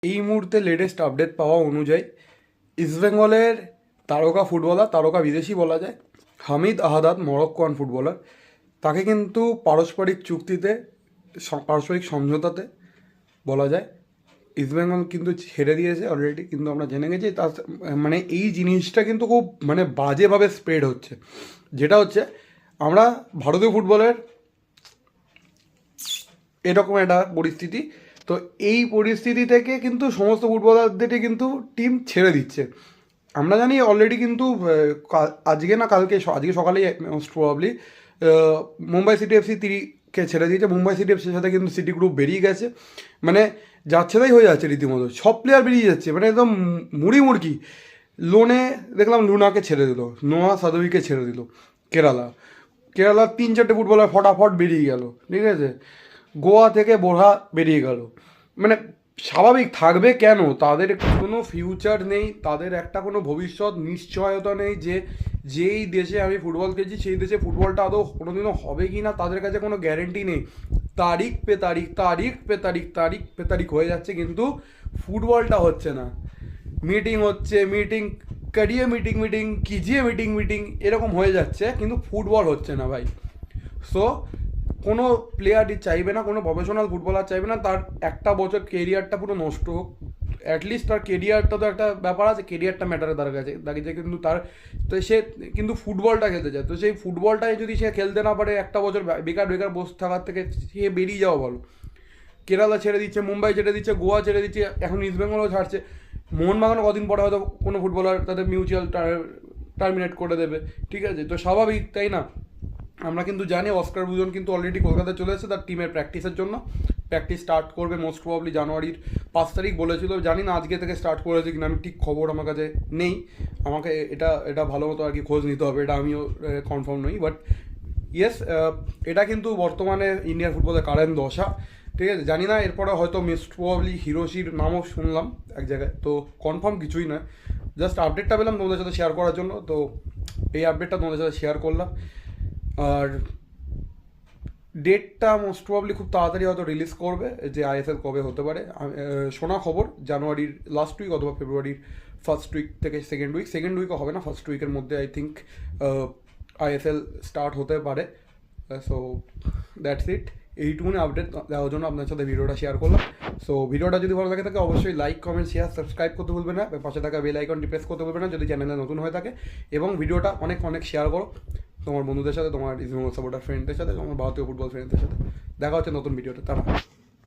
এই মুহূর্তে latest update পাওয়া অনুযায়ী ইস্টবেঙ্গলের তারকা বিদেশি বলা যায় হামিদ আহাদাদ, মরক্কোয়ান ফুটবলার, তাকে কিন্তু পারস্পরিক চুক্তিতে, পারস্পরিক সমঝোতাতে বলা যায় ইস্টবেঙ্গল কিন্তু ছেড়ে দিয়েছে অলরেডি। কিন্তু আমরা জেনে গেছি তার মানে এই জিনিসটা কিন্তু খুব মানে বাজেভাবে স্প্রেড হচ্ছে। যেটা হচ্ছে, আমরা ভারতীয় ফুটবলের এরকম একটা পরিস্থিতি, তো এই পরিস্থিতি থেকে কিন্তু সমস্ত ফুটবলারদেরই কিন্তু টিম ছেড়ে দিচ্ছে। আমরা জানি অলরেডি কিন্তু আজকে না কালকে, আজকে সকালেই most probably Mumbai city FC 3কে ছেড়ে দিয়েছে। মুম্বাই সিটি এফসির সাথে কিন্তু সিটি গ্রুপ বেরিয়ে গেছে। মানে যাচ্ছে তাই হয়ে যাচ্ছে রীতিমতো, সব প্লেয়ার বেরিয়ে যাচ্ছে, মানে একদম মুড়কি। লোনে দেখলাম লুনাকে ছেড়ে দিল, নোয়া সাদুইকে ছেড়ে দিল, কেরালার 3-4টে ফুটবলার ফটাফট বেরিয়ে গেল, ঠিক আছে। গোয়া থেকে বোরহা বেরিয়ে গেল। মানে স্বাভাবিক থাকবে কেন? তাদের কোনো ফিউচার নেই, তাদের একটা কোনো ভবিষ্যৎ নিশ্চয়তা নেই যে যেই দেশে আমি ফুটবল খেলছি সেই দেশে ফুটবলটা আদৌ কোনোদিনও হবে কি না তাদের কাছে কোনো গ্যারেন্টি নেই। তারিখ পে তারিখ হয়ে যাচ্ছে, কিন্তু ফুটবলটা হচ্ছে না। মিটিং হচ্ছে, করিয়ে মিটিং কিজিয়ে মিটিং এরকম হয়ে যাচ্ছে, কিন্তু ফুটবল হচ্ছে না ভাই। সো কোনো প্লেয়ারই চাইবে না, কোনো প্রফেশনাল ফুটবলার চাইবে না তার একটা বছর কেরিয়ারটা পুরো নষ্ট হোক। অ্যাটলিস্ট তার কেরিয়ারটা তো একটা ব্যাপার আছে, কেরিয়ারটা ম্যাটারে তার কাছে দাঁড়িয়েছে, কিন্তু তার তো সে কিন্তু ফুটবলটা খেলতে চায়। তো সেই ফুটবলটাই যদি সে খেলতে না পারে, একটা বছর বেকার বসে থাকার থেকে সে বেরিয়ে যাওয়া ভালো। কেরালা ছেড়ে দিচ্ছে, মুম্বাই ছেড়ে দিচ্ছে, গোয়া ছেড়ে দিচ্ছে, এখন ইস্টবেঙ্গলও ছাড়ছে। মোহনবাগানও কদিন পরে হয়তো কোনো ফুটবলার তাদের মিউচুয়াল টার্মিনেট করে দেবে, ঠিক আছে। তো স্বাভাবিক, তাই না? আমরা কিন্তু জানি অস্কার বুজন কিন্তু অলরেডি কলকাতায় চলে এসেছে তার টিমের প্র্যাকটিসের জন্য। প্র্যাকটিস স্টার্ট করবে মোস্ট প্রবাবলি জানুয়ারির 5 তারিখ বলেছিল। জানি না আজকে থেকে স্টার্ট করেছে কিনা, আমি ঠিক খবর আমার কাছে নেই। আমাকে এটা ভালো মতো আর কি খোঁজ নিতে হবে, এটা আমিও কনফার্ম নই। বাট ইয়েস, এটা কিন্তু বর্তমানে ইন্ডিয়ান ফুটবলের কারেন্ট দশা, ঠিক আছে। জানি না এরপরে হয়তো মোস্ট প্রবাবলি হিরোশির নামও শুনলাম এক জায়গায়, তো কনফার্ম কিছুই নয়। জাস্ট আপডেটটা পেলাম তোমাদের সাথে শেয়ার করার জন্য, তো এই আপডেটটা তোমাদের সাথে শেয়ার করলাম। আর ডেটটা মোস্ট প্রবাবলি খুব তাড়াতাড়ি হয়তো রিলিজ করবে যে আইএসএল কবে হতে পারে। শোনা খবর জানুয়ারির লাস্ট উইক অথবা ফেব্রুয়ারির ফার্স্ট উইক থেকে সেকেন্ড উইকও হবে না, ফার্স্ট উইকের মধ্যে আই থিঙ্ক আইএসএল স্টার্ট হতে পারে। So that's it. এইটুকুনি আপডেট দেওয়ার জন্য আপনার সাথে ভিডিওটা শেয়ার করলাম। সো ভিডিওটা যদি ভালো লাগে থাকে অবশ্যই লাইক, কমেন্ট, শেয়ার, সাবস্ক্রাইব করতে ভুলবেন না। পাশে থাকা বেল আইকনটি প্রেস করতে ভুলবেন না যদি চ্যানেলে নতুন হয়ে থাকে। এবং ভিডিওটা অনেক শেয়ার করো তোমার বন্ধুদের সাথে, তোমার ইস্টবেঙ্গল সাপোর্টার ফ্রেন্ডদের সাথে, তোমার ভারতীয় ফুটবল ফ্রেন্ডদের সাথে। দেখা হচ্ছে নতুন ভিডিওতে। তারা